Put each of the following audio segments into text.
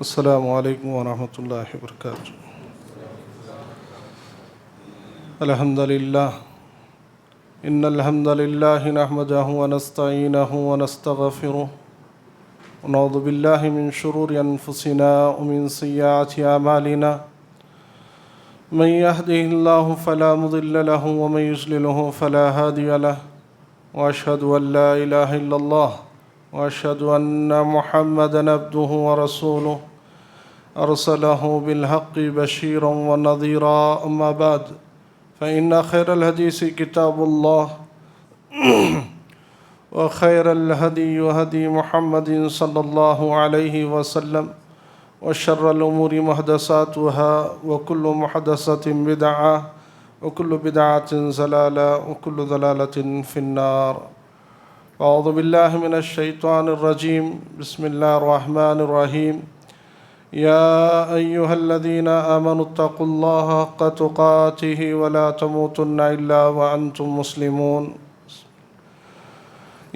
السلام علیکم ورحمۃ اللہ وبرکاتہ۔ الحمد للہ ان الحمد للہ نحمدہ ونستعینہ ونستغفرہ ونعوذ باللہ من شرور انفسنا ومن سیئات اعمالنا من یہدہ اللہ فلا مضل له ومن یضللہ فلا ہادی له واشہد ان لا الہ الا اللہ واشہد ان محمدا عبدہ ورسولہ ارسلہ بالحق بشیرا ونذیرا اما بعد فإن خیر الحدیث کتاب اللہ وخیر الہدی ہدی محمد صلی اللہ علیہ وسلم وشر الامور محدثاتها وكل محدثة بدعة وكل بدعة ضلالة وكل ضلالة في النار۔ اعوذ باللہ من الشیطان الرجیم، بسم اللہ الرحمن الرحیم۔ یا ایہا الذین آمنوا اتقوا اللہ حق تقاتہ ولا تموتن الا وانتم مسلمون۔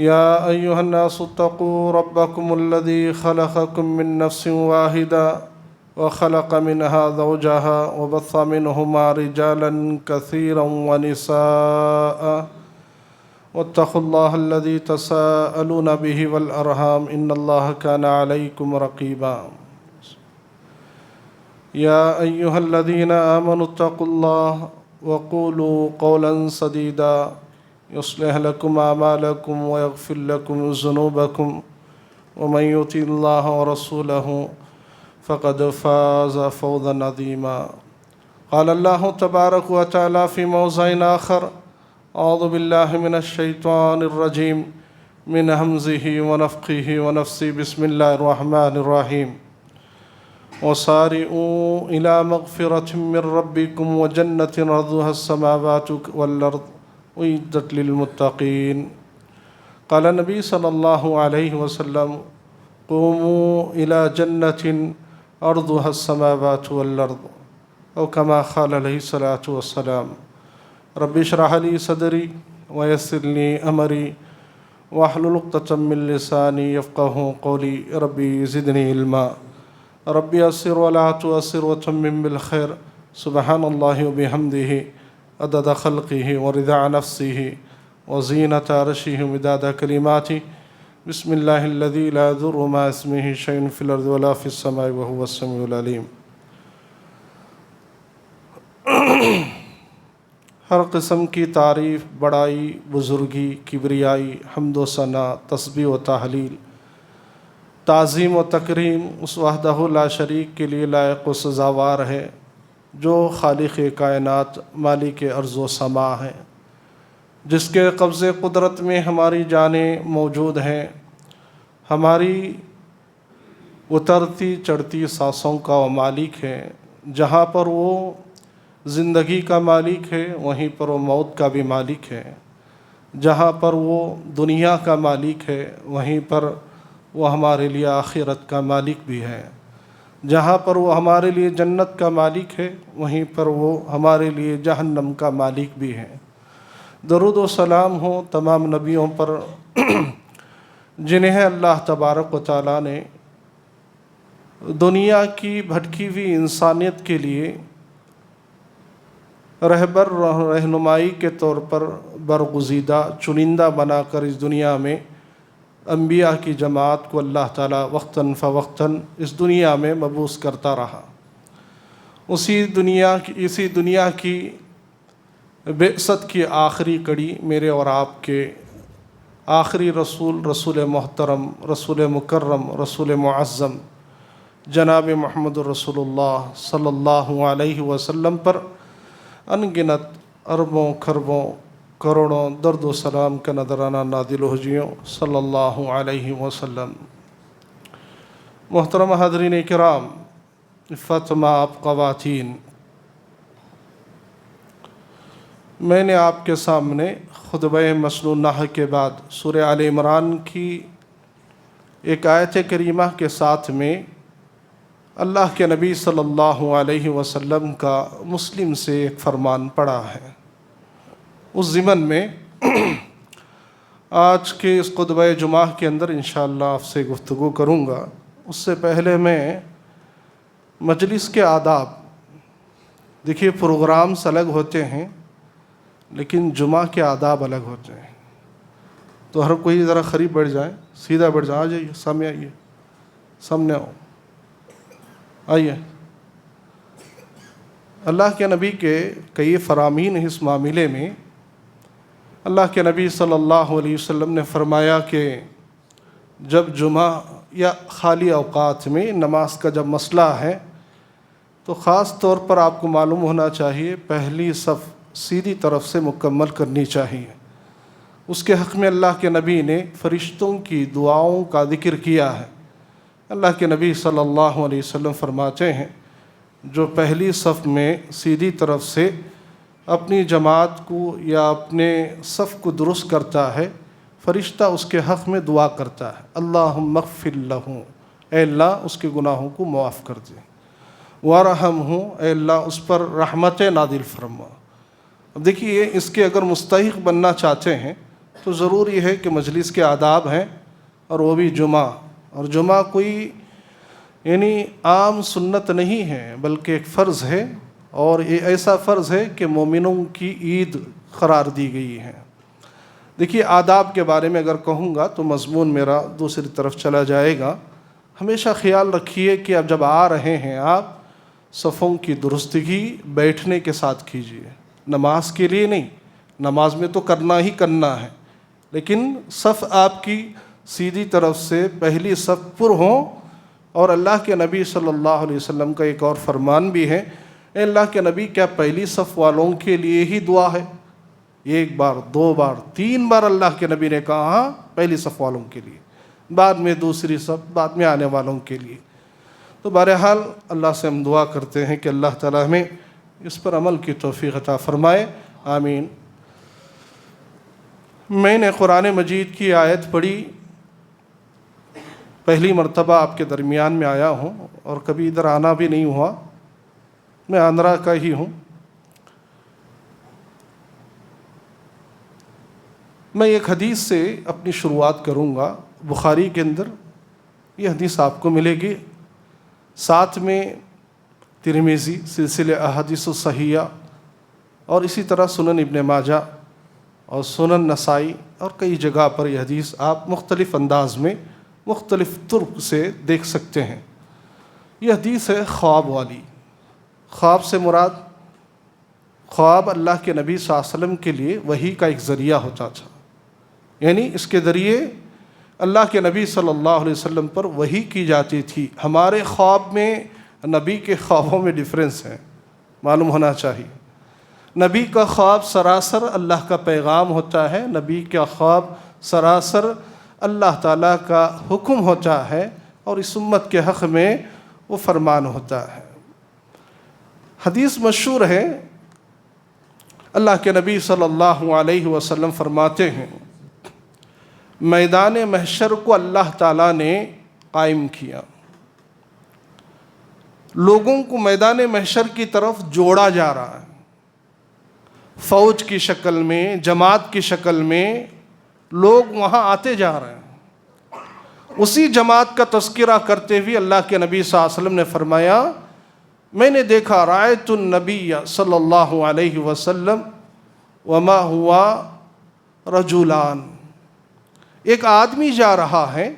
یا ایہا الناس اتقوا ربکم الذی خلقکم من نفس واحدہ وخلق منها زوجها وبث منہما رجالا کثیرا ونساء واتقوا اللہ الذی تساءلون به والارحام ان اللہ کان علیکم رقیبا۔ یا ایہا الذین آمنوا اتقوا اللہ وقولوا قولا سدیدا یصلح لکم اعمالکم ویغفر لکم ذنوبکم ومن یطع اللہ ورسولہ فقد فاز فوزا عظیما۔ قال اللہ تبارک وتعالی فی موضع آخر، اعوذ باللہ من الشیطان الرجیم من ہمزہ ونفخہ ونفثہ، بسم اللہ الرحمن الرحیم۔ وسارعوا إلى مغفرة من ربكم وجنة عرضها السماوات والأرض أعدت للمتقين۔ قال النبي صلى الله عليه وسلم قوموا إلى جنة عرضها السماوات والأرض، أو كما قال عليه الصلاة والسلام۔ رب اشرح لي صدري ويسر لي أمري واحلل عقدة من لساني يفقهوا قولي، ربي زدني علما، ربی یسر ولا تعسر وتمم بالخیر، سبحان اللہ وبحمدہ عدد خلقہ ورضا نفسہ وزینۃ عرشہ ومداد کلماتہ، بسم اللہ الذی لا یضر مع اسمہ شیء فی الارض ولا فی السماء وہو السمیع العلیم۔ ہر قسم کی تعریف، بڑائی، بزرگی، کبریائی، حمد و ثنا، تسبیح و تحلیل، تعظیم و تکریم اس وحدہ لا شریک کے لیے لائق و سزاوار ہے جو خالق کائنات، مالک ارض و سما ہے، جس کے قبض قدرت میں ہماری جانیں موجود ہیں، ہماری اترتی چڑھتی سانسوں کا وہ مالک ہے۔ جہاں پر وہ زندگی کا مالک ہے وہیں پر وہ موت کا بھی مالک ہے، جہاں پر وہ دنیا کا مالک ہے وہیں پر وہ ہمارے لیے آخرت کا مالک بھی ہے، جہاں پر وہ ہمارے لیے جنت کا مالک ہے وہیں پر وہ ہمارے لیے جہنم کا مالک بھی ہے۔ درود و سلام ہو تمام نبیوں پر جنہیں اللہ تبارک و تعالیٰ نے دنیا کی بھٹکی ہوئی انسانیت کے لیے رہبر رہنمائی کے طور پر برگزیدہ چنندہ بنا کر اس دنیا میں انبیاء کی جماعت کو اللہ تعالیٰ وقتاً فوقتاً اس دنیا میں مبعوث کرتا رہا۔ اسی دنیا کی بعثت کی آخری کڑی میرے اور آپ کے آخری رسول محترم، رسول مکرم، رسول معظم جناب محمد رسول اللہ صلی اللہ علیہ وسلم پر انگنت اربوں کھربوں کروڑوں درد و سلام کا نذرانہ نازل ہو جیوں صلی اللہ علیہ وسلم۔ محترم حاضرین کرام، عفت مآب خواتین، میں نے آپ کے سامنے خطبہ مسنونہ کے بعد سورہ آل عمران کی ایک آیت کریمہ کے ساتھ میں اللہ کے نبی صلی اللہ علیہ وسلم کا مسلم سے ایک فرمان پڑھا ہے۔ اس ضمن میں آج کے اس خطبہ جمعہ کے اندر انشاءاللہ آپ سے گفتگو کروں گا۔ اس سے پہلے میں مجلس کے آداب، دیکھیے پروگرامز الگ ہوتے ہیں لیکن جمعہ کے آداب الگ ہوتے ہیں. تو ہر کوئی ذرا قریب بیٹھ جائے، سیدھا بیٹھ جائے، آ جائیے سامنے، آئیے سامنے آؤ، آئیے. اللہ کے نبی کے کئی فرامین ہیں اس معاملے میں. اللہ کے نبی صلی اللہ علیہ وسلم نے فرمایا کہ جب جمعہ یا خالی اوقات میں نماز کا جب مسئلہ ہے تو خاص طور پر آپ کو معلوم ہونا چاہیے پہلی صف سیدھی طرف سے مکمل کرنی چاہیے. اس کے حق میں اللہ کے نبی نے فرشتوں کی دعاؤں کا ذکر کیا ہے. اللہ کے نبی صلی اللہ علیہ وسلم فرماتے ہیں جو پہلی صف میں سیدھی طرف سے اپنی جماعت کو یا اپنے صف کو درست کرتا ہے، فرشتہ اس کے حق میں دعا کرتا ہے، اللہم اغفر لہ، اے اللہ اس کے گناہوں کو معاف کر دے، وارحمہ، اے اللہ اس پر رحمت نازل فرما. اب دیکھیے اس کے اگر مستحق بننا چاہتے ہیں تو ضروری ہے کہ مجلس کے آداب ہیں، اور وہ بھی جمعہ. اور جمعہ کوئی یعنی عام سنت نہیں ہے بلکہ ایک فرض ہے، اور یہ ایسا فرض ہے کہ مومنوں کی عید قرار دی گئی ہے. دیکھیے آداب کے بارے میں اگر کہوں گا تو مضمون میرا دوسری طرف چلا جائے گا. ہمیشہ خیال رکھیے کہ اب جب آ رہے ہیں آپ صفوں کی درستگی بیٹھنے کے ساتھ کیجیے، نماز کے لیے نہیں، نماز میں تو کرنا ہی کرنا ہے، لیکن صف آپ کی سیدھی طرف سے پہلی صف پر ہوں. اور اللہ کے نبی صلی اللہ علیہ وسلم کا ایک اور فرمان بھی ہے، اے اللہ کے نبی کیا پہلی صف والوں کے لیے ہی دعا ہے؟ ایک بار، دو بار، تین بار اللہ کے نبی نے کہا ہاں پہلی صف والوں کے لیے، بعد میں دوسری صف، بعد میں آنے والوں کے لیے. تو بہرحال اللہ سے ہم دعا کرتے ہیں کہ اللہ تعالیٰ ہمیں اس پر عمل کی توفیق عطا فرمائے، آمین. میں نے قرآن مجید کی آیت پڑھی، پہلی مرتبہ آپ کے درمیان میں آیا ہوں اور کبھی ادھر آنا بھی نہیں ہوا، میں آندھرا کا ہی ہوں. میں ایک حدیث سے اپنی شروعات کروں گا، بخاری کے اندر یہ حدیث آپ کو ملے گی، ساتھ میں ترمذی سلسلہ احادیث الصحیحہ، اور اسی طرح سنن ابن ماجہ اور سنن نسائی، اور کئی جگہ پر یہ حدیث آپ مختلف انداز میں مختلف طرق سے دیکھ سکتے ہیں. یہ حدیث ہے خواب والی. خواب سے مراد خواب اللہ کے نبی صلی اللہ علیہ وسلم کے لیے وحی کا ایک ذریعہ ہوتا تھا، یعنی اس کے ذریعے اللہ کے نبی صلی اللہ علیہ وسلم پر وحی کی جاتی تھی. ہمارے خواب میں نبی کے خوابوں میں ڈفرینس ہے، معلوم ہونا چاہیے. نبی کا خواب سراسر اللہ کا پیغام ہوتا ہے، نبی کا خواب سراسر اللہ تعالیٰ کا حکم ہوتا ہے، اور اس امت کے حق میں وہ فرمان ہوتا ہے. حدیث مشہور ہے، اللہ کے نبی صلی اللہ علیہ وسلم فرماتے ہیں میدان محشر کو اللہ تعالیٰ نے قائم کیا، لوگوں کو میدان محشر کی طرف جوڑا جا رہا ہے، فوج کی شکل میں، جماعت کی شکل میں لوگ وہاں آتے جا رہے ہیں. اسی جماعت کا تذکرہ کرتے ہوئے اللہ کے نبی صلی اللہ علیہ وسلم نے فرمایا میں نے دیکھا رأیت النبی صلی اللہ علیہ وسلم وما ہوا رجلان، ایک آدمی جا رہا ہے،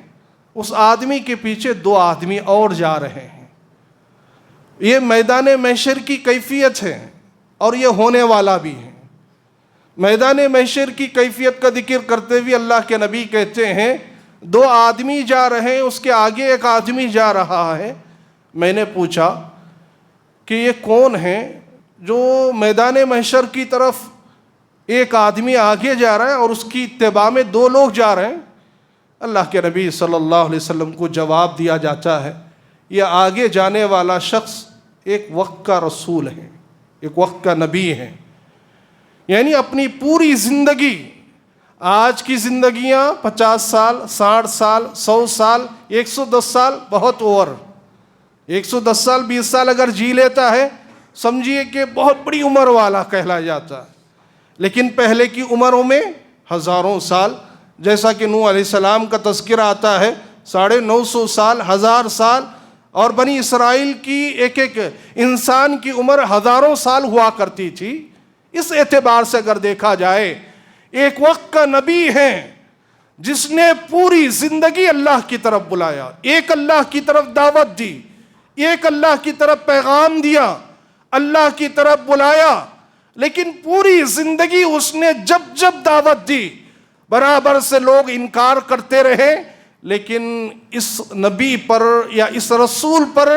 اس آدمی کے پیچھے دو آدمی اور جا رہے ہیں. یہ میدان محشر کی کیفیت ہے اور یہ ہونے والا بھی ہے. میدان محشر کی کیفیت کا ذکر کرتے ہوئے اللہ کے نبی کہتے ہیں دو آدمی جا رہے ہیں، اس کے آگے ایک آدمی جا رہا ہے. میں نے پوچھا کہ یہ کون ہے جو میدان محشر کی طرف ایک آدمی آگے جا رہا ہے اور اس کی اتباع میں دو لوگ جا رہے ہیں؟ اللہ کے نبی صلی اللہ علیہ وسلم کو جواب دیا جاتا ہے یہ آگے جانے والا شخص ایک وقت کا رسول ہے، ایک وقت کا نبی ہے. یعنی اپنی پوری زندگی، آج کی زندگیاں 50 سال، 60 سال، 100 سال، 110 سال بہت اوور، 110 سال 20 سال اگر جی لیتا ہے سمجھیے کہ بہت بڑی عمر والا کہلا جاتا ہے. لیکن پہلے کی عمروں میں ہزاروں سال، جیسا کہ نوح علیہ السلام کا تذکرہ آتا ہے 950 سال، 1000 سال. اور بنی اسرائیل کی ایک ایک انسان کی عمر ہزاروں سال ہوا کرتی تھی. اس اعتبار سے اگر دیکھا جائے ایک وقت کا نبی ہے جس نے پوری زندگی اللہ کی طرف بلایا, ایک اللہ کی طرف دعوت دی, ایک اللہ کی طرف پیغام دیا, اللہ کی طرف بلایا, لیکن پوری زندگی اس نے جب جب دعوت دی برابر سے لوگ انکار کرتے رہے, لیکن اس نبی پر یا اس رسول پر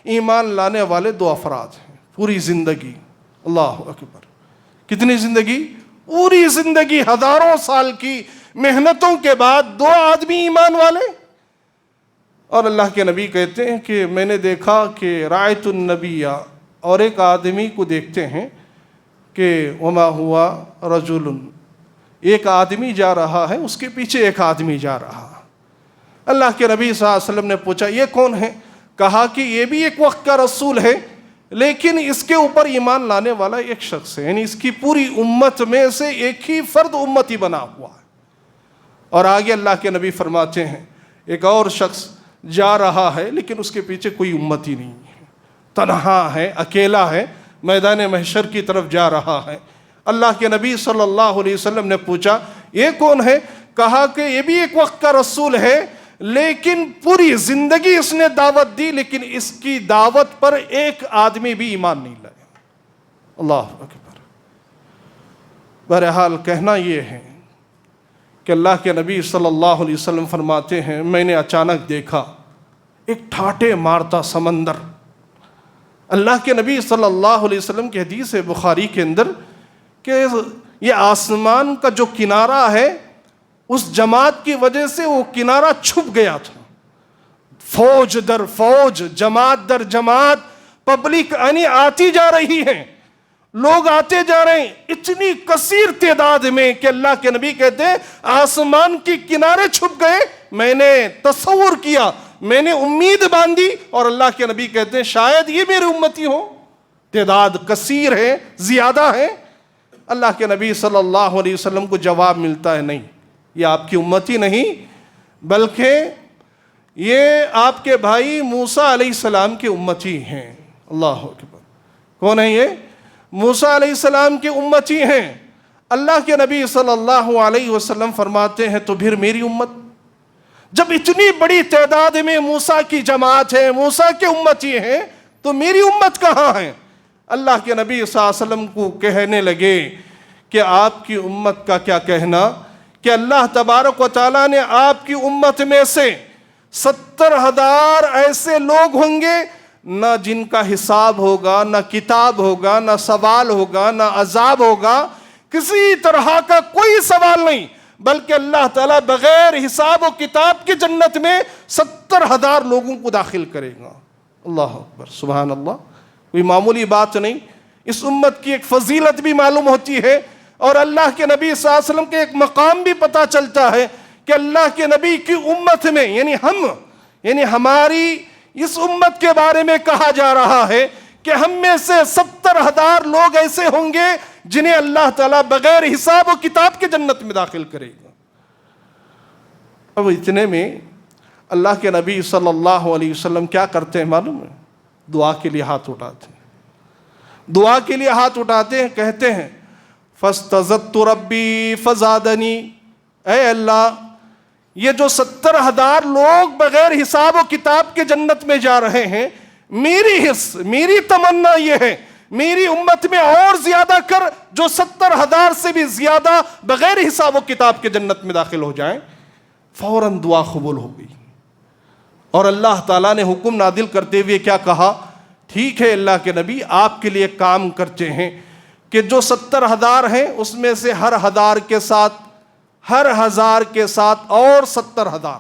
ایمان لانے والے 2 افراد ہیں پوری زندگی. اللہ اکبر, کتنی زندگی؟ پوری زندگی, ہزاروں سال کی محنتوں کے بعد 2 آدمی ایمان والے. اور اللہ کے نبی کہتے ہیں کہ میں نے دیکھا کہ رأیت النبی, اور ایک آدمی کو دیکھتے ہیں کہ وما ہوا رجل, ایک آدمی جا رہا ہے, اس کے پیچھے ایک آدمی جا رہا. اللہ کے نبی صلی اللہ علیہ وسلم نے پوچھا یہ کون ہے؟ کہا کہ یہ بھی ایک وقت کا رسول ہے, لیکن اس کے اوپر ایمان لانے والا ایک شخص ہے, یعنی اس کی پوری امت میں سے ایک ہی فرد امتی بنا ہوا ہے. اور آگے اللہ کے نبی فرماتے ہیں ایک اور شخص جا رہا ہے لیکن اس کے پیچھے کوئی امتی نہیں ہے, تنہا ہے, اکیلا ہے, میدان محشر کی طرف جا رہا ہے. اللہ کے نبی صلی اللہ علیہ وسلم نے پوچھا یہ کون ہے؟ کہا کہ یہ بھی ایک وقت کا رسول ہے, لیکن پوری زندگی اس نے دعوت دی, لیکن اس کی دعوت پر ایک آدمی بھی ایمان نہیں لایا. اللہ اکبر. بہرحال کہنا یہ ہے کہ اللہ کے نبی صلی اللہ علیہ وسلم فرماتے ہیں میں نے اچانک دیکھا ایک ٹھاٹے مارتا سمندر. اللہ کے نبی صلی اللہ علیہ وسلم کی حدیث ہے بخاری کے اندر کہ یہ آسمان کا جو کنارہ ہے اس جماعت کی وجہ سے وہ کنارہ چھپ گیا تھا. فوج در فوج, جماعت در جماعت, پبلک یعنی آتی جا رہی ہے, لوگ آتے جا رہے ہیں اتنی کثیر تعداد میں کہ اللہ کے نبی کہتے ہیں آسمان کے کنارے چھپ گئے. میں نے تصور کیا, میں نے امید باندھی, اور اللہ کے نبی کہتے ہیں شاید یہ میرے امتی ہو. تعداد کثیر ہے, زیادہ ہے. اللہ کے نبی صلی اللہ علیہ وسلم کو جواب ملتا ہے نہیں, یہ آپ کی امتی نہیں بلکہ یہ آپ کے بھائی موسیٰ علیہ السلام کی امتی ہیں. اللہ اکبر. کون ہے یہ؟ موسیٰ علیہ السلام کی امتی ہیں. اللہ کے نبی صلی اللہ علیہ وسلم فرماتے ہیں تو پھر میری امت, جب اتنی بڑی تعداد میں موسیٰ کی جماعت ہے, موسیٰ کے امتی ہیں, تو میری امت کہاں ہے؟ اللہ کے نبی صلی اللہ علیہ وسلم کو کہنے لگے کہ آپ کی امت کا کیا کہنا کہ اللہ تبارک و تعالیٰ نے آپ کی امت میں سے 70,000 ایسے لوگ ہوں گے نہ جن کا حساب ہوگا, نہ کتاب ہوگا, نہ سوال ہوگا, نہ عذاب ہوگا, کسی طرح کا کوئی سوال نہیں, بلکہ اللہ تعالیٰ بغیر حساب و کتاب کی جنت میں 70,000 لوگوں کو داخل کرے گا. اللہ اکبر, سبحان اللہ. کوئی معمولی بات نہیں. اس امت کی ایک فضیلت بھی معلوم ہوتی ہے, اور اللہ کے نبی صلی اللہ علیہ وسلم کے ایک مقام بھی پتہ چلتا ہے کہ اللہ کے نبی کی امت میں یعنی ہماری اس امت کے بارے میں کہا جا رہا ہے کہ ہم میں سے 70,000 لوگ ایسے ہوں گے جنہیں اللہ تعالیٰ بغیر حساب و کتاب کے جنت میں داخل کرے گا. اب اتنے میں اللہ کے نبی صلی اللہ علیہ وسلم کیا کرتے ہیں معلوم ہے؟ دعا کے لیے ہاتھ اٹھاتے ہیں. دعا کے لیے ہاتھ اٹھاتے ہیں, کہتے ہیں فاستزدت ربی فزادنی, اے اللہ یہ جو 70,000 لوگ بغیر حساب و کتاب کے جنت میں جا رہے ہیں, میری تمنا یہ ہے میری امت میں اور زیادہ کر, جو 70,000 سے بھی زیادہ بغیر حساب و کتاب کے جنت میں داخل ہو جائیں. فوراً دعا قبول ہو گئی, اور اللہ تعالیٰ نے حکم نازل کرتے ہوئے کیا کہا, ٹھیک ہے اللہ کے نبی آپ کے لیے کام کرتے ہیں کہ جو 70,000 ہیں اس میں سے ہر 1,000 کے ساتھ اور 70,000,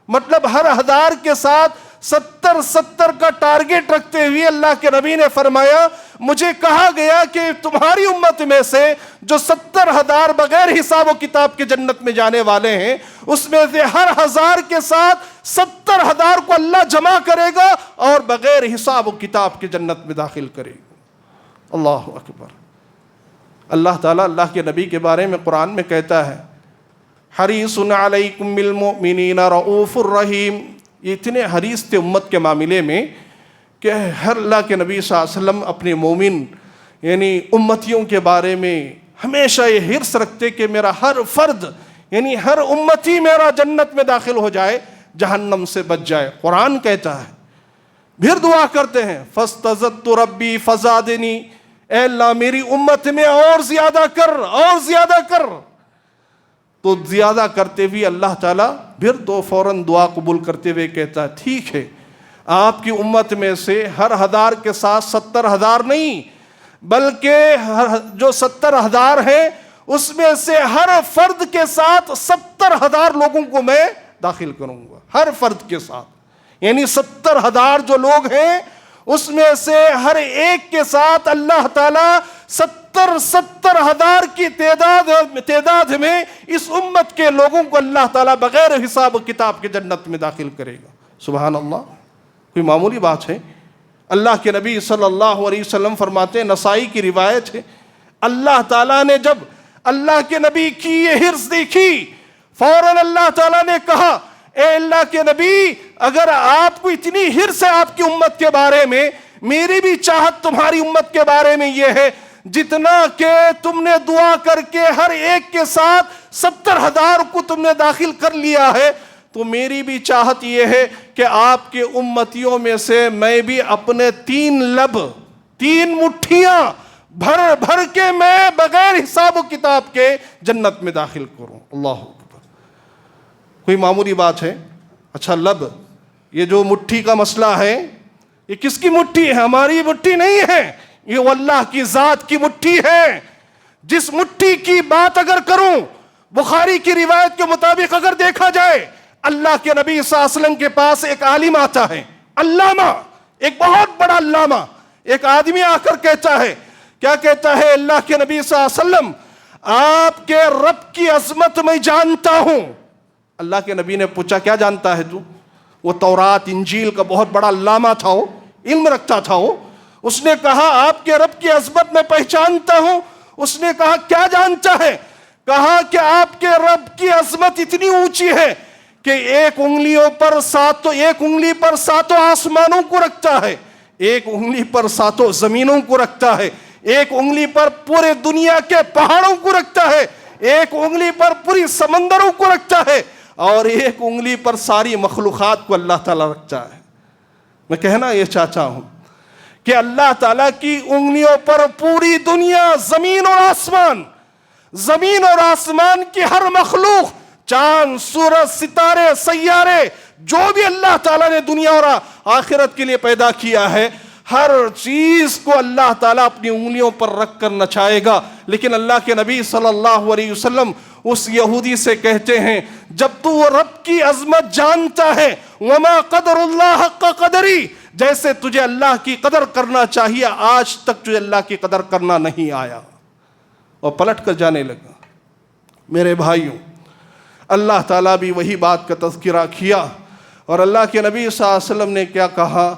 مطلب ہر 1,000 کے ساتھ 70 کا ٹارگٹ رکھتے ہوئے اللہ کے نبی نے فرمایا مجھے کہا گیا کہ تمہاری امت میں سے جو 70,000 بغیر حساب و کتاب کے جنت میں جانے والے ہیں اس میں سے ہر 1,000 کے ساتھ 70,000 کو اللہ جمع کرے گا اور بغیر حساب و کتاب کے جنت میں داخل کرے گا. اللہ اکبر. اللہ تعالیٰ اللہ کے نبی کے بارے میں قرآن میں کہتا ہے حریص علیکم بالمؤمنین رؤوف الرحیم, یہ اتنے حریص تھے امت کے معاملے میں کہ ہر اللہ کے نبی صلی اللہ علیہ وسلم اپنے مومن یعنی امتیوں کے بارے میں ہمیشہ یہ حرص رکھتے کہ میرا ہر فرد یعنی ہر امتی میرا جنت میں داخل ہو جائے، جہنم سے بچ جائے۔ قرآن کہتا ہے، پھر دعا کرتے ہیں فاستزدت ربی فزادنی، اے اللہ میری امت میں اور زیادہ کر، اور زیادہ کر۔ تو زیادہ کرتے ہوئے اللہ تعالیٰ پھر تو فوراً دعا قبول کرتے ہوئے کہتا ہے ٹھیک ہے، آپ کی امت میں سے ہر 1000 کے ساتھ 70,000 نہیں، بلکہ جو 70,000 ہیں اس میں سے ہر فرد کے ساتھ 70,000 لوگوں کو میں داخل کروں گا، ہر فرد کے ساتھ، یعنی 70,000 جو لوگ ہیں اس میں سے ہر ایک کے ساتھ اللہ تعالیٰ 70,000 کی تعداد میں اس امت کے لوگوں کو اللہ تعالیٰ بغیر حساب و کتاب کے جنت میں داخل کرے گا۔ سبحان اللہ، کوئی معمولی بات ہے؟ اللہ کے نبی صلی اللہ علیہ وسلم فرماتے ہیں، نسائی کی روایت ہے، اللہ تعالیٰ نے جب اللہ کے نبی کی یہ حرص دیکھی، فوراً اللہ تعالیٰ نے کہا اے اللہ کے نبی، اگر آپ کو اتنی حرص ہے آپ کی امت کے بارے میں، میری بھی چاہت تمہاری امت کے بارے میں یہ ہے، جتنا کہ تم نے دعا کر کے ہر ایک کے ساتھ 70,000 کو تم نے داخل کر لیا ہے، تو میری بھی چاہت یہ ہے کہ آپ کے امتیوں میں سے میں بھی اپنے 3 مٹھیاں بھر بھر کے میں بغیر حساب و کتاب کے جنت میں داخل کروں۔ اللہ اکبر، کوئی معمولی بات ہے؟ اچھا لب، یہ جو مٹھی کا مسئلہ ہے یہ کس کی مٹھی ہے؟ ہماری مٹھی نہیں ہے، یہ اللہ کی ذات کی مٹھی ہے۔ جس مٹھی کی بات اگر کروں، بخاری کی روایت کے مطابق اگر دیکھا جائے، اللہ کے نبی صلی اللہ علیہ وسلم کے پاس ایک عالم آتا ہے، علامہ، ایک بہت بڑا علامہ، ایک آدمی آ کر کہتا ہے، کیا کہتا ہے اللہ کے نبی صلی اللہ علیہ وسلم، آپ کے رب کی عظمت میں جانتا ہوں۔ اللہ کے نبی نے پوچھا کیا جانتا ہے تو؟ وہ تورات انجیل کا بہت بڑا علامہ تھا، وہ علم رکھتا تھا، اس نے کہا آپ کے رب کی عظمت میں پہچانتا ہوں۔ اس نے کہا کیا جانتا ہے؟ کہا کہ آپ کے رب کی عظمت اتنی اونچی ہے کہ ایک انگلی پر 7 آسمانوں کو رکھتا ہے، ایک انگلی پر 7 زمینوں کو رکھتا ہے، ایک انگلی پر پورے دنیا کے پہاڑوں کو رکھتا ہے، ایک انگلی پر پوری سمندروں کو رکھتا ہے، اور ایک انگلی پر ساری مخلوقات کو اللہ تعالیٰ رکھتا ہے۔ میں کہنا یہ چاہتا ہوں کہ اللہ تعالیٰ کی انگلیوں پر پوری دنیا، زمین اور آسمان کی ہر مخلوق، چاند، سورج، ستارے، سیارے، جو بھی اللہ تعالیٰ نے دنیا اور آخرت کے لیے پیدا کیا ہے، ہر چیز کو اللہ تعالیٰ اپنی انگلیوں پر رکھ کر نچائے گا۔ لیکن اللہ کے نبی صلی اللہ علیہ وسلم اس یہودی سے کہتے ہیں، جب تو وہ رب کی عظمت جانتا ہے، وما قدر اللہ حق قدری، جیسے تجھے اللہ کی قدر کرنا چاہیے، آج تک تجھے اللہ کی قدر کرنا نہیں آیا، اور پلٹ کر جانے لگا۔ میرے بھائیوں، اللہ تعالیٰ بھی وہی بات کا تذکرہ کیا، اور اللہ کے نبی صلی اللہ علیہ وسلم نے کیا کہا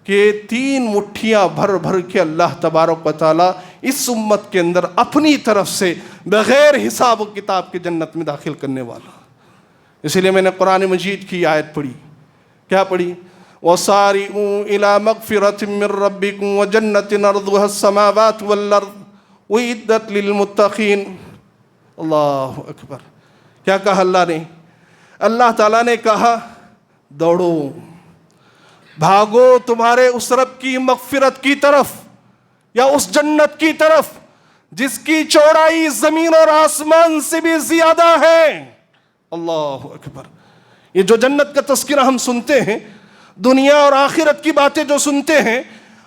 کہ 3 مٹھیاں بھر بھر کے اللہ تبارک و تعالیٰ اس امت کے اندر اپنی طرف سے بغیر حساب و کتاب کے جنت میں داخل کرنے والا۔ اسی لیے میں نے قرآن مجید کی آیت پڑھی، کیا پڑھی؟ وَسَارِعُوا إِلَى مَغْفِرَةٍ مِّن رَّبِّكُمْ وَجَنَّةٍ عَرْضُهَا السَّمَاوَاتُ وَالْأَرْضُ أُعِدَّتْ لِلْمُتَّقِينَ۔ اللہ اکبر، کیا کہا اللہ نے؟ اللہ تعالیٰ نے کہا دوڑو، بھاگو تمہارے اس رب کی مغفرت کی طرف، یا اس جنت کی طرف جس کی چوڑائی زمین اور آسمان سے بھی زیادہ ہے۔ اللہ اکبر، یہ جو جنت کا تذکرہ ہم سنتے ہیں، دنیا اور آخرت کی باتیں جو سنتے ہیں،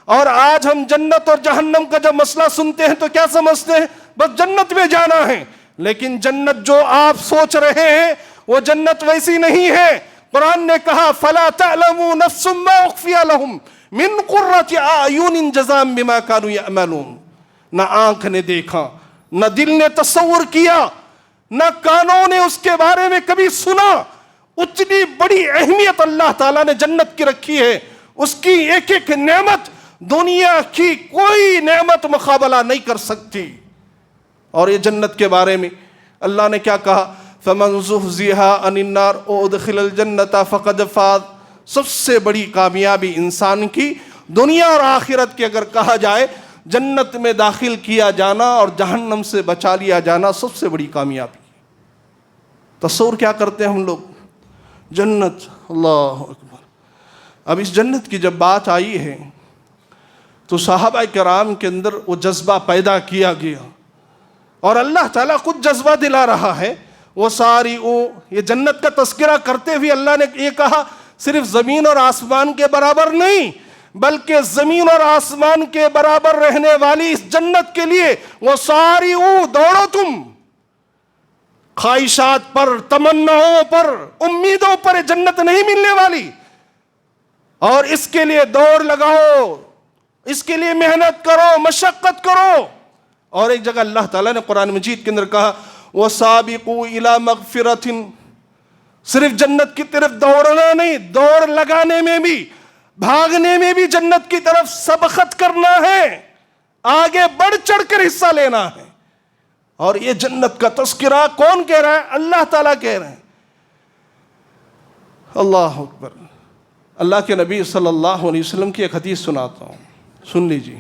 اور آج ہم جنت اور جہنم کا جب مسئلہ سنتے ہیں تو کیا سمجھتے ہیں؟ بس جنت میں جانا ہے۔ لیکن جنت جو آپ سوچ رہے ہیں وہ جنت ویسی نہیں ہے۔ قرآن نے کہا فَلَا تَعْلَمُوا نَفْسٌ مَّا أُخْفِيَ لَهُم مِّن قُرَّةِ أَعْيُنٍ جَزَاءً بِمَا كَانُوا يَعْمَلُونَ۔ نہ آنکھ نے دیکھا، نہ دل نے تصور کیا، نہ کانوں نے اس کے بارے میں کبھی سنا، اتنی بڑی اہمیت اللہ تعالیٰ نے جنت کی رکھی ہے۔ اس کی ایک ایک نعمت دنیا کی کوئی نعمت مقابلہ نہیں کر سکتی۔ اور یہ جنت کے بارے میں اللہ نے کیا کہا؟ فَمَنْ زُحْزِحَ عَنِ النَّارِ وَأُدْخِلَ الْجَنَّةَ فَقَدْ فَازَ سب سے بڑی کامیابی انسان کی دنیا اور آخرت کی اگر کہا جائے، جنت میں داخل کیا جانا اور جہنم سے بچا لیا جانا سب سے بڑی کامیابی۔ تصور کیا کرتے ہیں ہم لوگ؟ جنت، اللہ اکبر۔ اب اس جنت کی جب بات آئی ہے تو صحابہ کرام کے اندر وہ جذبہ پیدا کیا گیا، اور اللہ تعالیٰ خود جذبہ دلا رہا ہے۔ وہ ساری یہ جنت کا تذکرہ کرتے ہوئے اللہ نے یہ کہا صرف زمین اور آسمان کے برابر نہیں، بلکہ زمین اور آسمان کے برابر رہنے والی اس جنت کے لیے وہ ساری دوڑو تم، خواہشات پر، تمناؤں پر، امیدوں پر جنت نہیں ملنے والی، اور اس کے لیے دوڑ لگاؤ، اس کے لیے محنت کرو، مشقت کرو۔ اور ایک جگہ اللہ تعالیٰ نے قرآن مجید کے اندر کہا وَسَابِقُوا إِلَىٰ مَغْفِرَةٍ، صرف جنت کی طرف دوڑنا نہیں، دوڑ لگانے میں بھی، بھاگنے میں بھی جنت کی طرف سبقت کرنا ہے، آگے بڑھ چڑھ کر حصہ لینا ہے۔ اور یہ جنت کا تذکرہ کون کہہ رہا ہے؟ اللہ تعالیٰ کہہ رہے ہیں۔ اللہ اکبر۔ اللہ کے نبی صلی اللہ علیہ وسلم کی ایک حدیث سناتا ہوں، سن لیجیے۔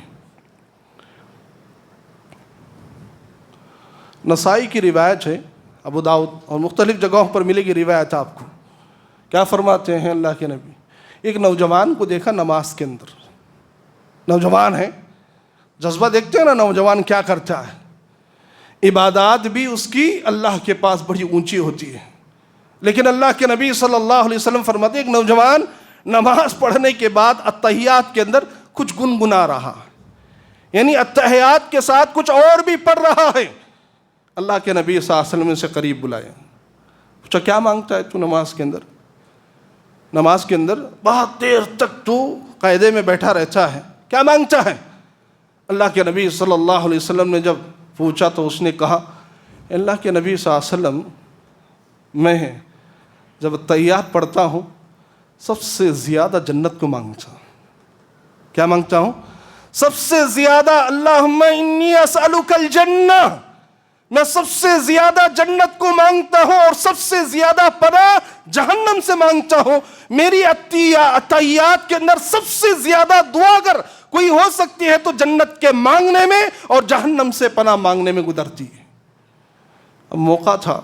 نسائی کی روایت ہے، ابو داؤد اور مختلف جگہوں پر ملے گی روایت آپ کو۔ کیا فرماتے ہیں اللہ کے نبی؟ ایک نوجوان کو دیکھا نماز کے اندر، نوجوان ہے، جذبہ دیکھتے ہیں نا نوجوان کیا کرتا ہے، عبادات بھی اس کی اللہ کے پاس بڑی اونچی ہوتی ہے، لیکن اللہ کے نبی صلی اللہ علیہ وسلم فرماتے ہیں ایک نوجوان نماز پڑھنے کے بعد اتحیات کے اندر کچھ گنگنا رہا، یعنی اتحیات کے ساتھ کچھ اور بھی پڑھ رہا ہے۔ اللہ کے نبی صلی اللہ علیہ وسلم سے قریب بلایا، پوچھا کیا مانگتا ہے تو نماز کے اندر؟ نماز کے اندر بہت دیر تک تو قاعدے میں بیٹھا رہتا ہے، کیا مانگتا ہے؟ اللہ کے نبی صلی اللہ علیہ وسلم نے جب پوچھا تو اس نے کہا اللہ کے نبی صلی اللہ علیہ وسلم، میں جب اتحیات پڑھتا ہوں سب سے زیادہ جنت کو مانگتا ہوں۔ کیا مانگتا ہوں؟ سب سے زیادہ اللہم انی اسألک الجنہ، میں سب سے زیادہ جنت کو مانگتا ہوں اور سب سے زیادہ پناہ جہنم سے مانگتا ہوں۔ میری اتحیات کے اندر سب سے زیادہ دعا اگر کوئی ہو سکتی ہے تو جنت کے مانگنے میں اور جہنم سے پناہ مانگنے میں گزرتی ہے۔ اب موقع تھا،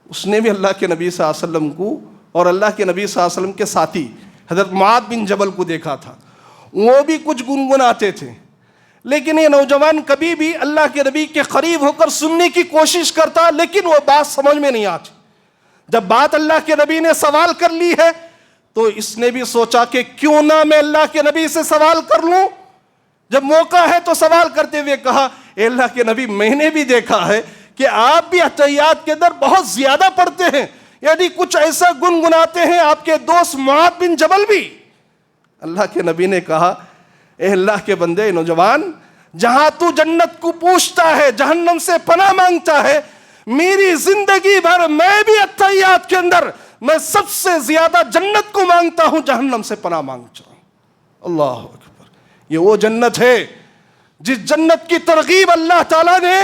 اس نے بھی اللہ کے نبی صلی اللہ علیہ وسلم کو اور اللہ کے نبی صلی اللہ علیہ وسلم کے ساتھی حضرت معاذ بن جبل کو دیکھا تھا، وہ بھی کچھ گنگناتے تھے، لیکن یہ نوجوان کبھی بھی اللہ کے نبی کے قریب ہو کر سننے کی کوشش کرتا، لیکن وہ بات سمجھ میں نہیں آتی۔ جب بات اللہ کے نبی نے سوال کر لی ہے تو اس نے بھی سوچا کہ کیوں نہ میں اللہ کے نبی سے سوال کر لوں، جب موقع ہے تو سوال کرتے ہوئے کہا اے اللہ کے نبی، میں نے بھی دیکھا ہے کہ آپ بھی اتحیات کے اندر بہت زیادہ پڑھتے ہیں، یعنی کچھ ایسا گنگناتے ہیں، آپ کے دوست معاذ بن جبل بھی۔ اللہ کے نبی نے کہا اے اللہ کے بندے نوجوان، جہاں تو جنت کو پوچھتا ہے، جہنم سے پناہ مانگتا ہے، میری زندگی بھر میں بھی اتحیات کے اندر میں سب سے زیادہ جنت کو مانگتا ہوں، جہنم سے پناہ مانگتا ہوں۔ اللہ اکبر۔ یہ وہ جنت ہے جس جنت کی ترغیب اللہ تعالیٰ نے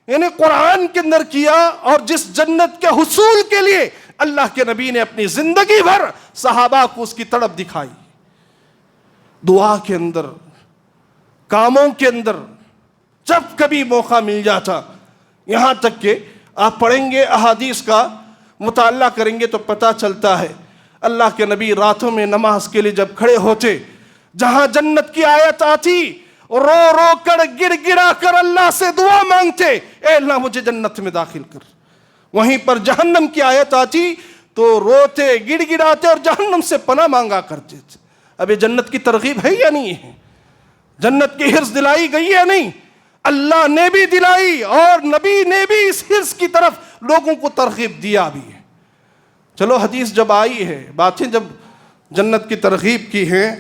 یعنی قرآن کے اندر کیا، اور جس جنت کے حصول کے لیے اللہ کے نبی نے اپنی زندگی بھر صحابہ کو اس کی تڑپ دکھائی۔ دعا کے اندر، کاموں کے اندر، جب کبھی موقع مل جاتا، یہاں تک کہ آپ پڑھیں گے احادیث کا مطالعہ کریں گے تو پتہ چلتا ہے اللہ کے نبی راتوں میں نماز کے لیے جب کھڑے ہوتے، جہاں جنت کی آیت آتی رو رو کر گر گرا کر اللہ سے دعا مانگتے اے اللہ مجھے جنت میں داخل کر، وہیں پر جہنم کی آیت آتی تو روتے گڑ گڑاتے اور جہنم سے پناہ مانگا کرتے تھے۔ اب یہ جنت کی ترغیب ہے یا نہیں ہے؟ جنت کی حرص دلائی گئی یا نہیں؟ اللہ نے بھی دلائی اور نبی نے بھی اس حرص کی طرف لوگوں کو ترغیب دیا بھی ہے۔ چلو حدیث جب آئی ہے، باتیں جب جنت کی ترغیب کی ہیں،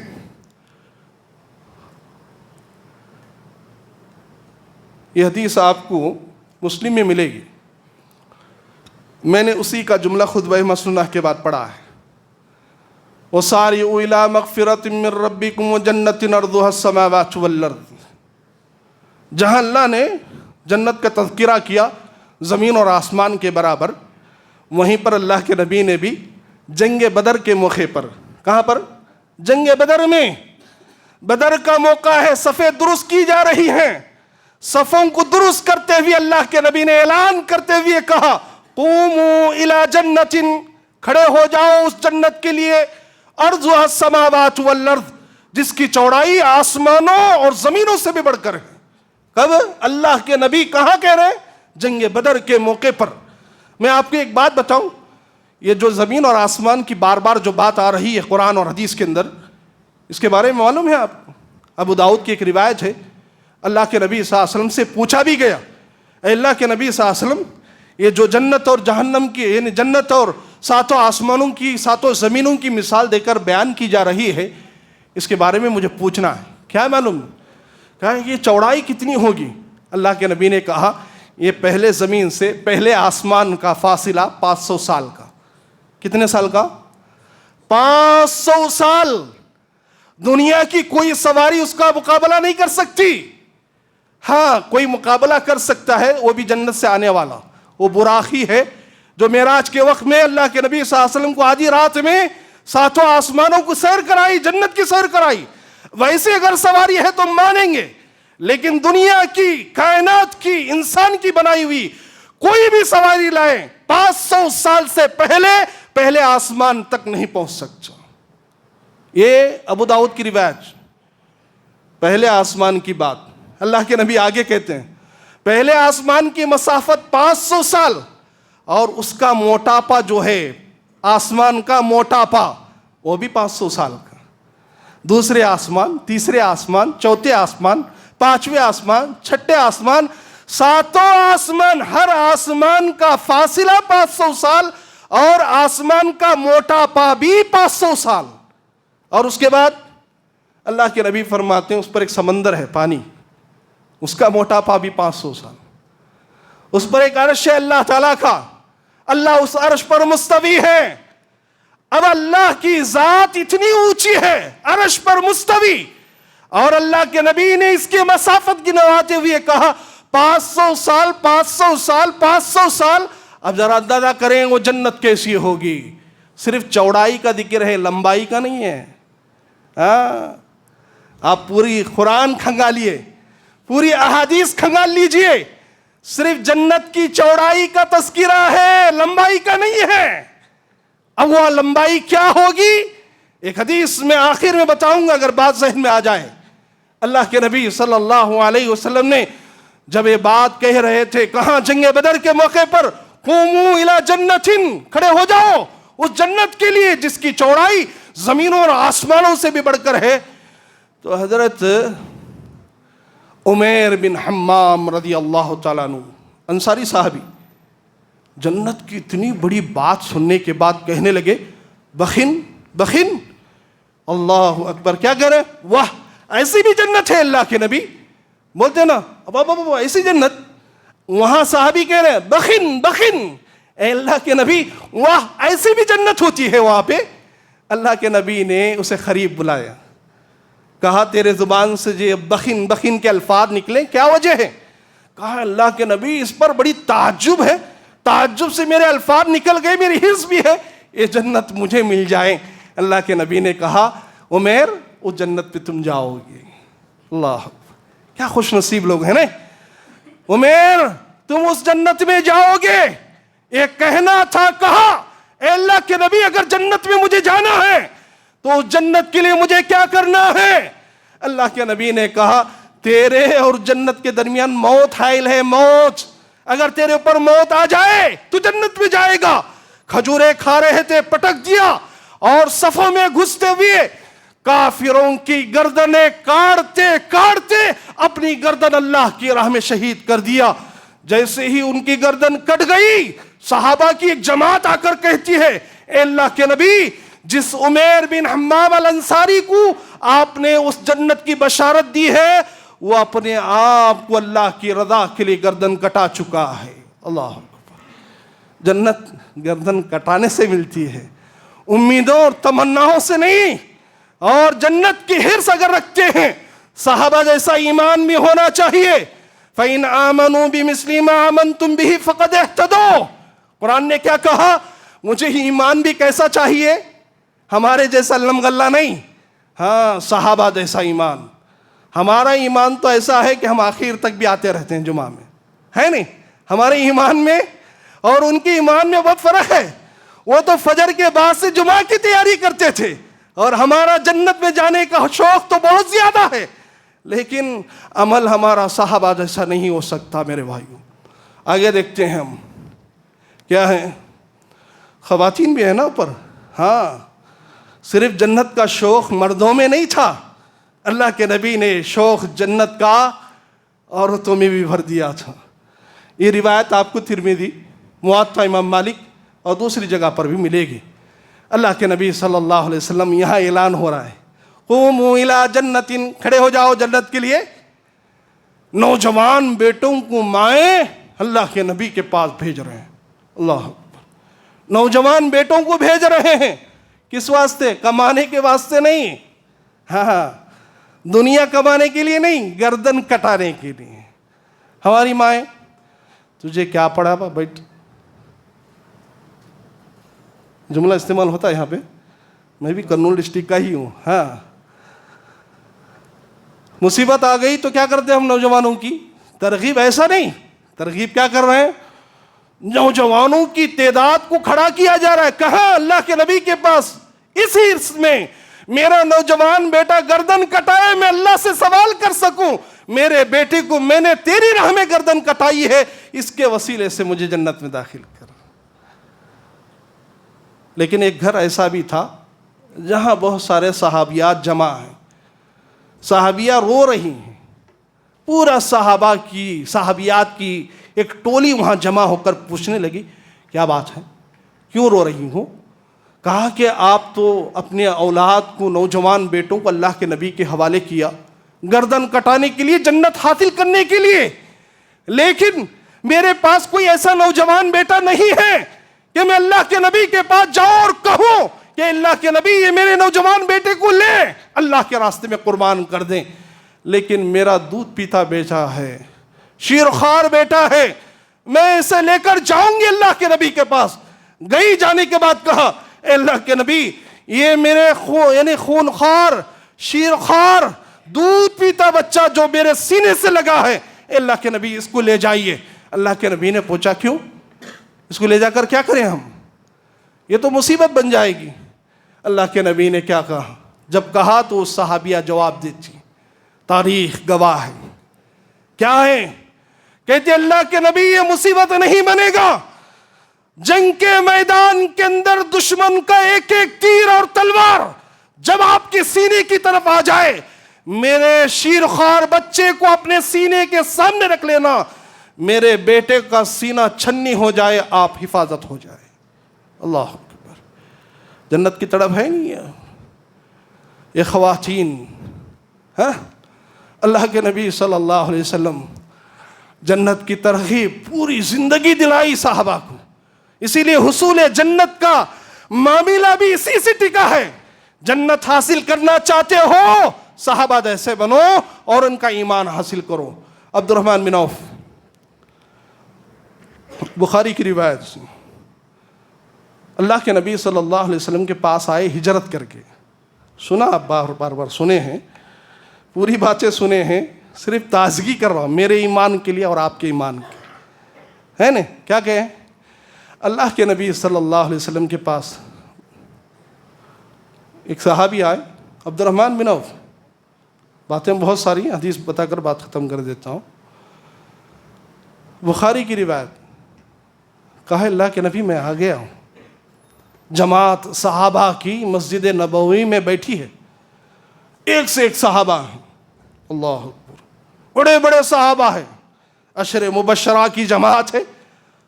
یہ حدیث آپ کو مسلم میں ملے گی، میں نے اسی کا جملہ خطبہ مسنونہ کے بعد پڑھا ہے۔ وَسَارِعُوا إِلَىٰ مَغْفِرَةٍ مِّن رَّبِّكُمْ وَجَنَّةٍ عَرْضُهَا السَّمَاوَاتُ وَالْأَرْضُ، جہاں اللہ نے جنت کا تذکرہ کیا زمین اور آسمان کے برابر، وہیں پر اللہ کے نبی نے بھی جنگ بدر کے موقع پر کہاں پر؟ جنگ بدر میں. بدر کا موقع ہے, صفیں درست کی جا رہی ہیں. صفوں کو درست کرتے ہوئے اللہ کے نبی نے اعلان کرتے ہوئے کہا قوموا الی جنت, کھڑے ہو جاؤ اس جنت کے لیے, ارضها السماوات والارض, جس کی چوڑائی آسمانوں اور زمینوں سے بھی بڑھ کر ہے. کب اللہ کے نبی کہاں کہہ رہے ہیں؟ جنگ بدر کے موقع پر. میں آپ کو ایک بات بتاؤں, یہ جو زمین اور آسمان کی بار بار جو بات آ رہی ہے قرآن اور حدیث کے اندر, اس کے بارے میں معلوم ہے آپ کو؟ ابو داؤد کی ایک روایت ہے, اللہ کے نبی صلی اللہ علیہ وسلم سے پوچھا بھی گیا, اے اللہ کے نبی صلی اللہ علیہ وسلم, یہ جو جنت اور جہنم کی, یعنی جنت اور ساتوں آسمانوں کی, ساتوں زمینوں کی مثال دے کر بیان کی جا رہی ہے, اس کے بارے میں مجھے پوچھنا ہے, کیا معلوم؟ کہا یہ چوڑائی کتنی ہوگی؟ اللہ کے نبی نے کہا یہ پہلے زمین سے پہلے آسمان کا فاصلہ 500 سال کا. کتنے سال کا؟ 500 سال. دنیا کی کوئی سواری اس کا مقابلہ نہیں کر سکتی. ہاں کوئی مقابلہ کر سکتا ہے, وہ بھی جنت سے آنے والا, وہ براقی ہے جو معراج کے وقت میں اللہ کے نبی صلی اللہ علیہ وسلم کو آدھی رات میں ساتوں آسمانوں کو سیر کرائی, جنت کی سیر کرائی. ویسے اگر سواری ہے تو مانیں گے, لیکن دنیا کی, کائنات کی, انسان کی بنائی ہوئی کوئی بھی سواری لائیں 500 سال سے پہلے آسمان تک نہیں پہنچ سکتا. یہ ابو داؤد کی روایت, پہلے آسمان کی بات. اللہ کے نبی آگے کہتے ہیں پہلے آسمان کی مسافت 500 سال, اور اس کا موٹاپا جو ہے, آسمان کا موٹاپا, وہ بھی 500 سال کا. دوسرے آسمان, تیسرے آسمان, چوتھے آسمان, پانچویں آسمان, چھٹے آسمان, ساتوں آسمان, ہر آسمان کا فاصلہ 500 سال, اور آسمان کا موٹاپا بھی 500 سال. اور اس کے بعد اللہ کے نبی فرماتے ہیں اس پر ایک سمندر ہے, پانی, اس کا موٹاپا بھی 500 سال. اس پر ایک عرش ہے اللہ تعالیٰ کا, اللہ اس عرش پر مستوی ہے. اب اللہ کی ذات اتنی اونچی ہے, عرش پر مستوی, اور اللہ کے نبی نے اس کی مسافت گنواتے ہوئے کہا 500 سال, 500 سال, 500 سال. اب ذرا اندازہ کریں وہ جنت کیسی ہوگی. صرف چوڑائی کا ذکر ہے, لمبائی کا نہیں ہے. آپ پوری قرآن کھنگالیے, پوری احادیث کھنگال لیجئے, صرف جنت کی چوڑائی کا تذکرہ ہے, لمبائی کا نہیں ہے. اب وہ لمبائی کیا ہوگی ایک حدیث میں آخر میں بتاؤں گا اگر بات ذہن میں آ جائے. اللہ کے نبی صلی اللہ علیہ وسلم نے جب یہ بات کہہ رہے تھے, کہاں؟ جنگ بدر کے موقع پر, قوموا الی جنت, کھڑے ہو جاؤ اس جنت کے لیے جس کی چوڑائی زمینوں اور آسمانوں سے بھی بڑھ کر ہے. تو حضرت عمیر بن حمام رضی اللہ تعالیٰ عنہ, انصاری صحابی, جنت کی اتنی بڑی بات سننے کے بعد کہنے لگے بخن بخن, اللہ اکبر. کیا کہہ رہے ہیں؟ واہ, ایسی بھی جنت ہے اللہ کے نبی. بولتے نا اب ایسی جنت. وہاں صحابی کہہ رہے ہیں بخن بخن, اے اللہ کے نبی واہ, ایسی بھی جنت ہوتی ہے وہاں پہ. اللہ کے نبی نے اسے قریب بلایا, کہا تیرے زبان سے جو بخن بخن کے الفاظ نکلے کیا وجہ ہے؟ کہا اللہ کے نبی اس پر بڑی تعجب ہے, تعجب سے میرے الفاظ نکل گئے, میری حرص بھی ہے, یہ جنت مجھے مل جائے. اللہ کے نبی نے کہا عمیر اس جنت پہ تم جاؤ گے. اللہ, کیا خوش نصیب لوگ ہیں نا. عمیر تم اس جنت میں جاؤ گے. ایک کہنا تھا, کہا اے اللہ کے نبی اگر جنت میں مجھے جانا ہے تو اس جنت کے لیے مجھے کیا کرنا ہے؟ اللہ کے نبی نے کہا تیرے اور جنت کے درمیان موت حائل ہے, موت. اگر تیرے اوپر موت آ جائے تو جنت میں جائے گا. کھجورے کھا رہے تھے, پٹک دیا, اور صفوں میں گھستے ہوئے کافروں کی گردنیں کاٹتے کاٹتے اپنی گردن اللہ کی راہ میں شہید کر دیا. جیسے ہی ان کی گردن کٹ گئی, صحابہ کی ایک جماعت آ کر کہتی ہے اے اللہ کے نبی, جس عمیر بن حمام الانصاری کو آپ نے اس جنت کی بشارت دی ہے وہ اپنے آپ کو اللہ کی رضا کے لیے گردن کٹا چکا ہے. اللہ, جنت گردن کٹانے سے ملتی ہے, امیدوں اور تمناؤں سے نہیں. اور جنت کی حرص اگر رکھتے ہیں, صحابہ جیسا ایمان بھی ہونا چاہیے. فَإِنْ آمَنُوا بِمِثْلِ مَا آمَنْتُمْ بِهِ فَقَدْ اهْتَدَوْا. قرآن نے کیا کہا؟ مجھے ایمان بھی کیسا چاہیے؟ ہمارے جیسا لم غلہ نہیں، ہاں صحابہ جیسا ایمان. ہمارا ایمان تو ایسا ہے کہ ہم آخر تک بھی آتے رہتے ہیں جمعہ میں، ہے نہیں؟ ہمارے ایمان میں اور ان کے ایمان میں بہت فرق ہے. وہ تو فجر کے بعد سے جمعہ کی تیاری کرتے تھے، اور ہمارا جنت میں جانے کا شوق تو بہت زیادہ ہے، لیکن عمل ہمارا صحابہ جیسا نہیں ہو سکتا. میرے بھائیوں آگے دیکھتے ہیں ہم کیا ہے. خواتین بھی ہے نا اوپر. ہاں صرف جنت کا شوق مردوں میں نہیں تھا، اللہ کے نبی نے شوق جنت کا عورتوں میں بھی بھر دیا تھا. یہ روایت آپ کو ترمذی، موطا امام مالک اور دوسری جگہ پر بھی ملے گی. اللہ کے نبی صلی اللہ علیہ وسلم یہاں اعلان ہو رہا ہے، قوموا الی جنت، کھڑے ہو جاؤ جنت کے لیے. نوجوان بیٹوں کو مائیں اللہ کے نبی کے پاس بھیج رہے ہیں. اللہ اکبر. نوجوان بیٹوں کو بھیج رہے ہیں. کس واسطے؟ کمانے کے واسطے نہیں، ہاں دنیا کمانے کے لیے نہیں، گردن کٹانے کے لیے. ہماری مائیں، تجھے کیا پڑھا با بیٹھ، جملہ استعمال ہوتا ہے یہاں پہ، میں بھی کرنول ڈسٹرکٹ کا ہی ہوں. ہاں مصیبت آ گئی تو کیا کرتے ہیں ہم نوجوانوں کی ترغیب؟ ایسا نہیں. ترغیب کیا کر رہے ہیں؟ نوجوانوں کی تعداد کو کھڑا کیا جا رہا ہے. کہاں؟ اللہ کے نبی کے پاس. اسی عرص میں میرا نوجوان بیٹا گردن کٹائے، میں اللہ سے سوال کر سکوں، میرے بیٹے کو میں نے تیری راہ میں گردن کٹائی ہے، اس کے وسیلے سے مجھے جنت میں داخل کر. لیکن ایک گھر ایسا بھی تھا جہاں بہت سارے صحابیات جمع ہیں. صحابیہ رو رہی ہیں. پورا صحابیات کی ایک ٹولی وہاں جمع ہو کر پوچھنے لگی، کیا بات ہے، کیوں رو رہی ہوں؟ کہا کہ آپ تو اپنے اولاد کو، نوجوان بیٹوں کو اللہ کے نبی کے حوالے کیا گردن کٹانے کے لیے، جنت حاصل کرنے کے لیے، لیکن میرے پاس کوئی ایسا نوجوان بیٹا نہیں ہے کہ میں اللہ کے نبی کے پاس جاؤں اور کہوں کہ اللہ کے نبی یہ میرے نوجوان بیٹے کو لیں، اللہ کے راستے میں قربان کر دیں. لیکن میرا دودھ پیتا بیٹا ہے، شیرخوار بیٹا ہے، میں اسے لے کر جاؤں گی اللہ کے نبی کے پاس. گئی، جانے کے بعد کہا، اے اللہ کے نبی یہ میرے خونخوار، شیرخوار، دودھ پیتا بچہ جو میرے سینے سے لگا ہے، اے اللہ کے نبی اس کو لے جائیے. اللہ کے نبی نے پوچھا کیوں؟ اس کو لے جا کر کیا کریں ہم؟ یہ تو مصیبت بن جائے گی. اللہ کے نبی نے کیا کہا؟ جب کہا تو اس صحابیہ جواب دیتی، تاریخ گواہ ہے. کیا ہے؟ کہتے اللہ کے نبی یہ مصیبت نہیں بنے گا. جنگ کے میدان کے اندر دشمن کا ایک ایک تیر اور تلوار جب آپ کے سینے کی طرف آ جائے، میرے شیرخوار بچے کو اپنے سینے کے سامنے رکھ لینا، میرے بیٹے کا سینہ چھنی ہو جائے، آپ حفاظت ہو جائے. اللہ اکبر. جنت کی طرف ہے نہیں یہ خواتین. ہاں اللہ کے نبی صلی اللہ علیہ وسلم جنت کی ترغیب پوری زندگی دلائی صحابہ کو. اسی لیے حصول جنت کا معاملہ بھی اسی سے ٹکا ہے. جنت حاصل کرنا چاہتے ہو، صحابہ جیسے بنو اور ان کا ایمان حاصل کرو. عبد الرحمن بن عوف، بخاری کی روایت، اللہ کے نبی صلی اللہ علیہ وسلم کے پاس آئے ہجرت کر کے. سنا آپ بار سنے ہیں، پوری باتیں سنے ہیں، صرف تازگی کر رہا ہوں میرے ایمان کے لیے اور آپ کے ایمان کے، ہے نا؟ کیا کہیں؟ اللہ کے نبی صلی اللہ علیہ وسلم کے پاس ایک صحابی آئے، عبد الرحمن بن عوف. باتیں بہت ساری، حدیث بتا کر بات ختم کر دیتا ہوں. بخاری کی روایت، کہا اللہ کے نبی میں آ گیا ہوں. جماعت صحابہ کی مسجد نبوی میں بیٹھی ہے، ایک سے ایک صحابہ ہیں. اللہ اکبر. بڑے بڑے صحابہ ہیں، عشر مبشرہ کی جماعت ہے،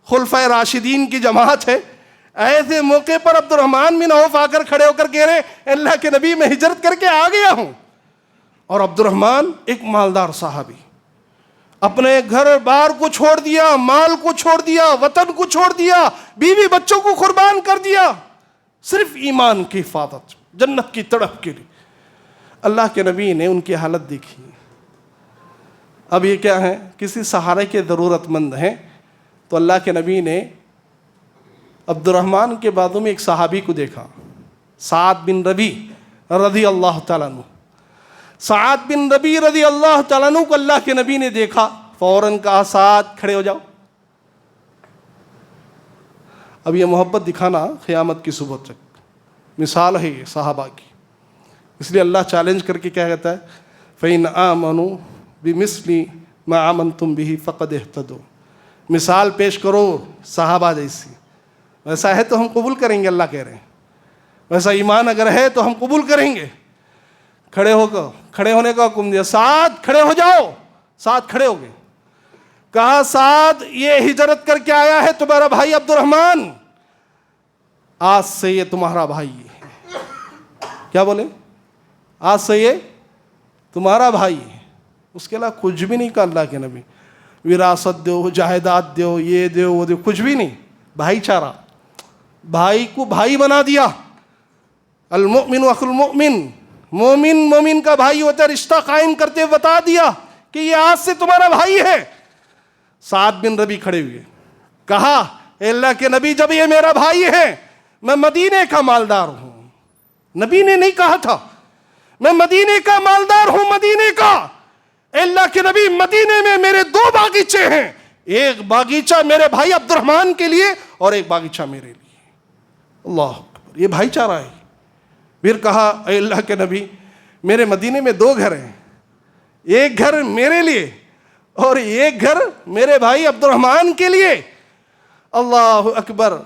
خلفائے راشدین کی جماعت ہے. ایسے موقع پر عبد الرحمن بن عوف آ کر کھڑے ہو کر کہہ رہے اللہ کے نبی میں ہجرت کر کے آ گیا ہوں. اور عبد الرحمن ایک مالدار صحابی، اپنے گھر بار کو چھوڑ دیا، مال کو چھوڑ دیا، وطن کو چھوڑ دیا، بیوی بچوں کو قربان کر دیا، صرف ایمان کی حفاظت، جنت کی تڑپ کے لیے. اللہ کے نبی نے ان کی حالت دیکھی. اب یہ کیا ہے؟ کسی سہارے کے ضرورت مند ہیں. تو اللہ کے نبی نے عبد الرحمن کے بازو میں ایک صحابی کو دیکھا، سعد بن ربی رضی اللہ تعالیٰ عنہ. سعد بن ربی رضی اللہ تعالیٰ عنہ کو اللہ کے نبی نے دیکھا, فوراً کہا سعد کھڑے ہو جاؤ. اب یہ محبت دکھانا قیامت کی صبح تک مثال ہے یہ صحابہ کی. اس لیے اللہ چیلنج کر کے کیا کہتا ہے, فَإِنْ آمَنُوا بِمِثْلِ مَا آمَنْتُمْ بِهِ فَقَدْ اهْتَدُوا. مثال پیش کرو صحابہ جیسی. ویسا ہے تو ہم قبول کریں گے, اللہ کہہ رہے ہیں. ویسا ایمان اگر ہے تو ہم قبول کریں گے. کھڑے ہونے کا حکم دیا, سعد کھڑے ہو جاؤ. سعد کھڑے ہو گئے. کہا سعد یہ ہجرت کر کے آیا ہے تمہارا بھائی عبد الرحمن, آج سے یہ تمہارا بھائی ہے. کیا بولے؟ آج سے یہ تمہارا بھائی ہے. اس کے علاوہ کچھ بھی نہیں کہا اللہ کے نبی. وراثت دو, جائیداد دو, یہ دو وہ دو, کچھ بھی نہیں. بھائی چارہ, بھائی کو بھائی بنا دیا. المؤمن اخو المؤمن, مومن مومن کا بھائی ہوتا ہے. رشتہ قائم کرتے ہوئے بتا دیا کہ یہ آج سے تمہارا بھائی ہے. سعد بن ربی کھڑے ہوئے, کہا اے اللہ کے نبی جب یہ میرا بھائی ہے, میں مدینے کا مالدار ہوں. نبی نے نہیں کہا تھا میں مدینے کا مالدار ہوں, مدینے کا. اے اللہ کے نبی مدینے میں میرے 2 باغیچے ہیں, ایک باغیچہ میرے بھائی عبد الرحمن کے لیے اور ایک باغیچہ میرے لیے. اللہ اکبر, یہ بھائی چارہ ہے. پھر کہا اے اللہ کے نبی میرے مدینے میں 2 گھر ہیں, ایک گھر میرے لیے اور ایک گھر میرے بھائی عبد الرحمن کے لیے. اللہ اکبر.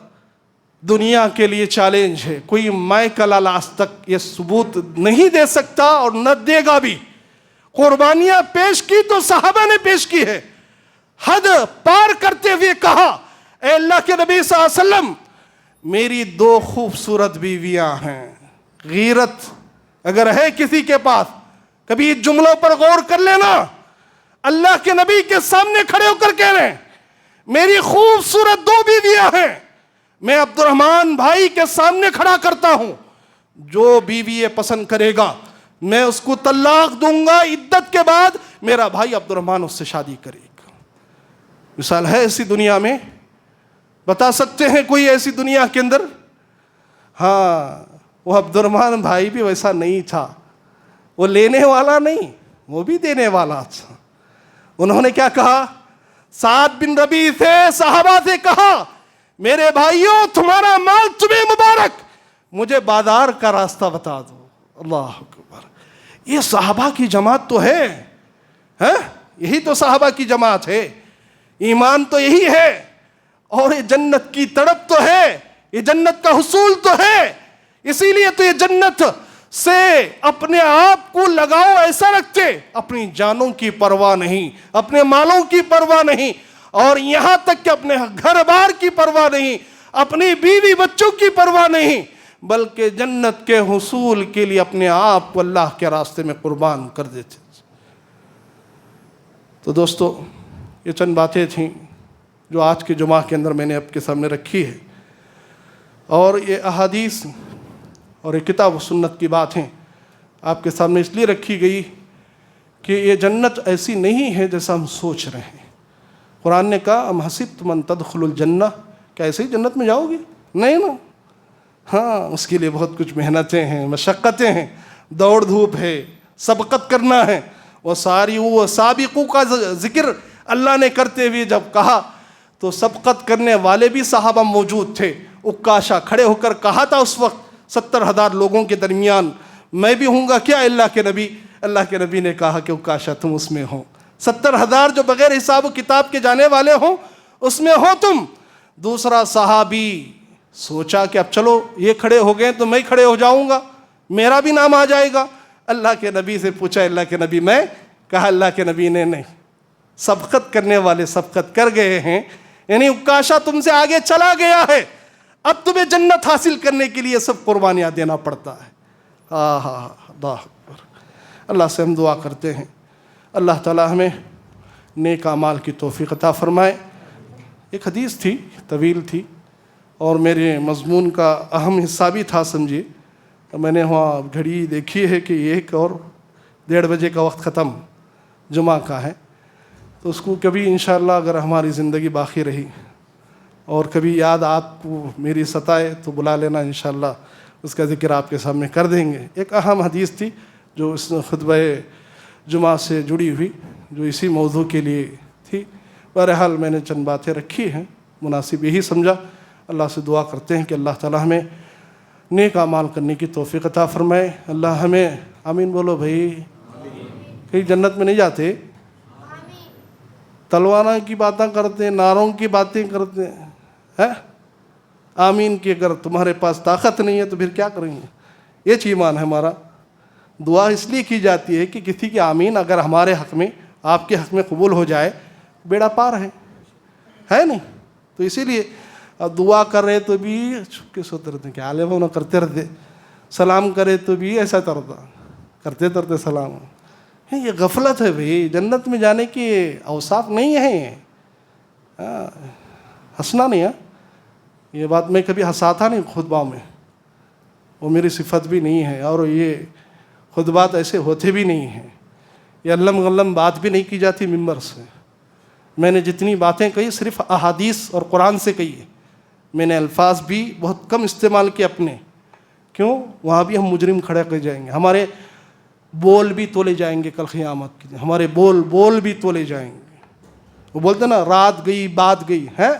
دنیا کے لیے چیلنج ہے, کوئی مائے کلال آج تک یہ ثبوت نہیں دے سکتا اور نہ دے گا بھی. قربانیاں پیش کی تو صحابہ نے پیش کی ہے. حد پار کرتے ہوئے کہا اے اللہ کے نبی صلی اللہ علیہ وسلم میری 2 خوبصورت بیویاں ہیں. غیرت اگر ہے کسی کے پاس, کبھی جملوں پر غور کر لینا. اللہ کے نبی کے سامنے کھڑے ہو کر کہہ رہے ہیں میری خوبصورت 2 بیویاں ہیں, میں عبد الرحمن بھائی کے سامنے کھڑا کرتا ہوں, جو بیوی یہ پسند کرے گا میں اس کو طلاق دوں گا. عدت کے بعد میرا بھائی عبد الرحمن اس سے شادی کرے گا. مثال ہے ایسی دنیا میں؟ بتا سکتے ہیں کوئی ایسی دنیا کے اندر؟ ہاں, وہ عبد الرحمن بھائی بھی ویسا نہیں تھا. وہ لینے والا نہیں, وہ بھی دینے والا تھا. انہوں نے کیا کہا؟ سعد بن ربی سے, صحابہ سے کہا میرے بھائیوں تمہارا مال تمہیں مبارک, مجھے بازار کا راستہ بتا دو. اللہ اکبر. یہ صحابہ کی جماعت تو ہے, یہی تو صحابہ کی جماعت ہے. ایمان تو یہی ہے, اور یہ جنت کی تڑپ تو ہے, یہ جنت کا حصول تو ہے. اسی لیے تو یہ جنت سے اپنے آپ کو لگاؤ ایسا رکھتے, اپنی جانوں کی پرواہ نہیں, اپنے مالوں کی پرواہ نہیں, اور یہاں تک کہ اپنے گھر بار کی پرواہ نہیں, اپنی بیوی بچوں کی پرواہ نہیں, بلکہ جنت کے حصول کے لیے اپنے آپ کو اللہ کے راستے میں قربان کر دیتے. تو دوستو یہ چند باتیں تھیں جو آج کے جمعہ کے اندر میں نے آپ کے سامنے رکھی ہے, اور یہ احادیث اور یہ کتاب و سنت کی باتیں آپ کے سامنے اس لیے رکھی گئی کہ یہ جنت ایسی نہیں ہے جیسا ہم سوچ رہے ہیں. قرآن نے کہا ام حسبتم ان تدخلوا الجنہ, کیا ایسے ہی جنت میں جاؤ گے؟ نہیں نا. ہاں, اس کے لیے بہت کچھ محنتیں ہیں, مشقتیں ہیں, دوڑ دھوپ ہے, سبقت کرنا ہے. وہ ساری وہ سابقوں کا ذکر اللہ نے کرتے ہوئے جب کہا تو سبقت کرنے والے بھی صحابہ موجود تھے. عکاشہ کھڑے ہو کر کہا تھا اس وقت 70,000 لوگوں کے درمیان, میں بھی ہوں گا کیا اللہ کے نبی؟ اللہ کے نبی نے کہا کہ عکاشہ تم اس میں ہو. 70,000 جو بغیر حساب و کتاب کے جانے والے ہوں اس میں ہو تم. دوسرا صحابی سوچا کہ اب چلو یہ کھڑے ہو گئے تو میں کھڑے ہو جاؤں گا, میرا بھی نام آ جائے گا. اللہ کے نبی سے پوچھا اللہ کے نبی میں؟ کہا اللہ کے نبی نے نہیں, سبقت کرنے والے سبقت کر گئے ہیں, یعنی عکاشہ تم سے آگے چلا گیا ہے, اب تمہیں جنت حاصل کرنے کے لیے سب قربانیاں دینا پڑتا ہے. اللہ اکبر. اللہ سے ہم دعا کرتے ہیں اللہ تعالی ہمیں نیک اعمال کی توفیق عطا فرمائے. ایک حدیث تھی, طویل تھی, اور میرے مضمون کا اہم حصہ بھی تھا سمجھیے. میں نے وہاں گھڑی دیکھی ہے کہ 1 اور 1:30 بجے کا وقت ختم جمعہ کا ہے, تو اس کو کبھی انشاءاللہ اگر ہماری زندگی باقی رہی اور کبھی یاد آپ کو میری ستائے تو بلا لینا انشاءاللہ, اس کا ذکر آپ کے سامنے کر دیں گے۔ ایک اہم حدیث تھی جو اس خطبہ جمعہ سے جڑی ہوئی، جو اسی موضوع کے لیے تھی۔ بہرحال میں نے چند باتیں رکھی ہیں، مناسب یہی سمجھا۔ اللہ سے دعا کرتے ہیں کہ اللہ تعالیٰ ہمیں نیک اعمال کرنے کی توفیق عطا فرمائے۔ اللہ ہمیں، آمین بولو بھائی، کہیں جنت میں نہیں جاتے، تلواروں کی باتیں کرتے ہیں، نعروں کی باتیں کرتے ہیں، آمین کی اگر تمہارے پاس طاقت نہیں ہے تو پھر کیا کریں گے؟ یہ ایمان ہے ہمارا۔ دعا اس لیے کی جاتی ہے کہ کسی کی آمین اگر ہمارے حق میں، آپ کے حق میں قبول ہو جائے، بیڑا پار ہے نہیں؟ تو اسی لیے دعا کر رہے تو بھی چھپ کے سوتے رہتے، کیا عالم ہونا کرتے رہتے، سلام کرے تو بھی ایسا کرتے سلام۔ یہ غفلت ہے بھائی، جنت میں جانے کی اوصاف نہیں ہیں۔ ہنسنا نہیں ہے، یہ بات میں کبھی ہنسا تھا نہیں خطبہ میں، وہ میری صفت بھی نہیں ہے، اور یہ خطبات ایسے ہوتے بھی نہیں ہیں، یہ علم غلم بات بھی نہیں کی جاتی ممبر سے۔ میں نے جتنی باتیں کہی صرف احادیث اور قرآن سے کہی ہے، میں نے الفاظ بھی بہت کم استعمال کیے اپنے، کیوں؟ وہاں بھی ہم مجرم کھڑے کر جائیں گے، ہمارے بول بھی تولے جائیں گے کل قیامت کے دن، ہمارے بول بھی تولے جائیں گے۔ وہ بولتے نا رات گئی بات گئی ہے،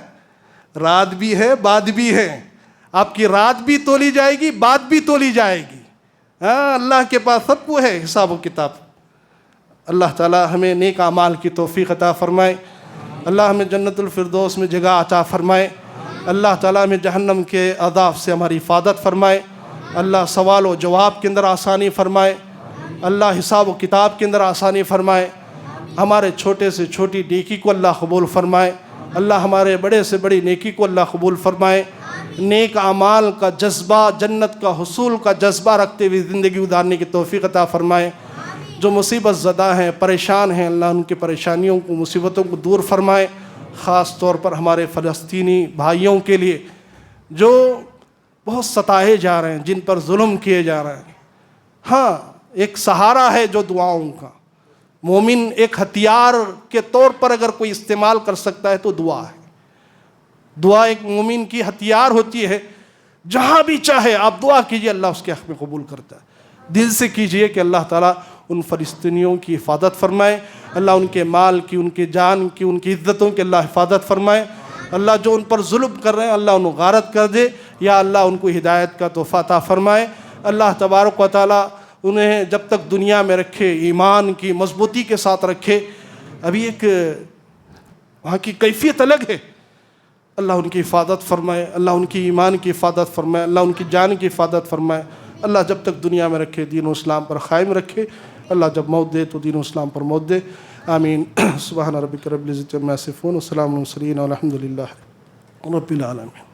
رات بھی ہے بات بھی ہے، آپ کی رات بھی تولی جائے گی، بات بھی تولی جائے گی۔ اللہ کے پاس سب کو ہے حساب و کتاب۔ اللہ تعالی ہمیں نیک اعمال کی توفیق عطا فرمائے، اللہ ہمیں جنت الفردوس میں جگہ عطا فرمائے، اللہ تعالیٰ ہمیں جہنم کے عذاب سے ہماری حفاظت فرمائے، اللہ سوال و جواب کے اندر آسانی فرمائے، اللہ حساب و کتاب کے اندر آسانی فرمائے، ہمارے چھوٹے سے چھوٹی نیکی کو اللہ قبول فرمائے، اللہ ہمارے بڑے سے بڑی نیکی کو اللہ قبول فرمائے، نیک اعمال کا جذبہ، جنت کا حصول کا جذبہ رکھتے ہوئے زندگی گزارنے کی توفیق عطا فرمائے۔ جو مصیبت زدہ ہیں، پریشان ہیں، اللہ ان کی پریشانیوں کو، مصیبتوں کو دور فرمائے۔ خاص طور پر ہمارے فلسطینی بھائیوں کے لیے جو بہت ستائے جا رہے ہیں، جن پر ظلم کیے جا رہے ہیں، ہاں ایک سہارا ہے جو دعاؤں کا، مومن ایک ہتھیار کے طور پر اگر کوئی استعمال کر سکتا ہے تو دعا ہے۔ دعا ایک مومن کی ہتھیار ہوتی ہے، جہاں بھی چاہے آپ دعا کیجئے، اللہ اس کے حق میں قبول کرتا ہے۔ دل سے کیجئے کہ اللہ تعالیٰ ان فلسطینیوں کی حفاظت فرمائے، اللہ ان کے مال کی، ان کی جان کی، ان کی عزتوں کی اللہ حفاظت فرمائے، اللہ جو ان پر ظلم کر رہے ہیں اللہ انہیں غارت کر دے، یا اللہ ان کو ہدایت کا تحفہ عطا فرمائے۔ اللہ تبارک و تعالیٰ انہیں جب تک دنیا میں رکھے ایمان کی مضبوطی کے ساتھ رکھے۔ ابھی ایک وہاں کی کیفیت الگ ہے، اللہ ان کی حفاظت فرمائے، اللہ ان کی ایمان کی حفاظت فرمائے، اللہ ان کی جان کی حفاظت فرمائے۔ اللہ جب تک دنیا میں رکھے دین و اسلام پر قائم رکھے، اللہ جب موت دے تو دین و اسلام پر موت دے۔ آمین۔ سبحان ربک رب العزت عما یصفون وسلام علی المرسلین والحمد للہ رب العالمین۔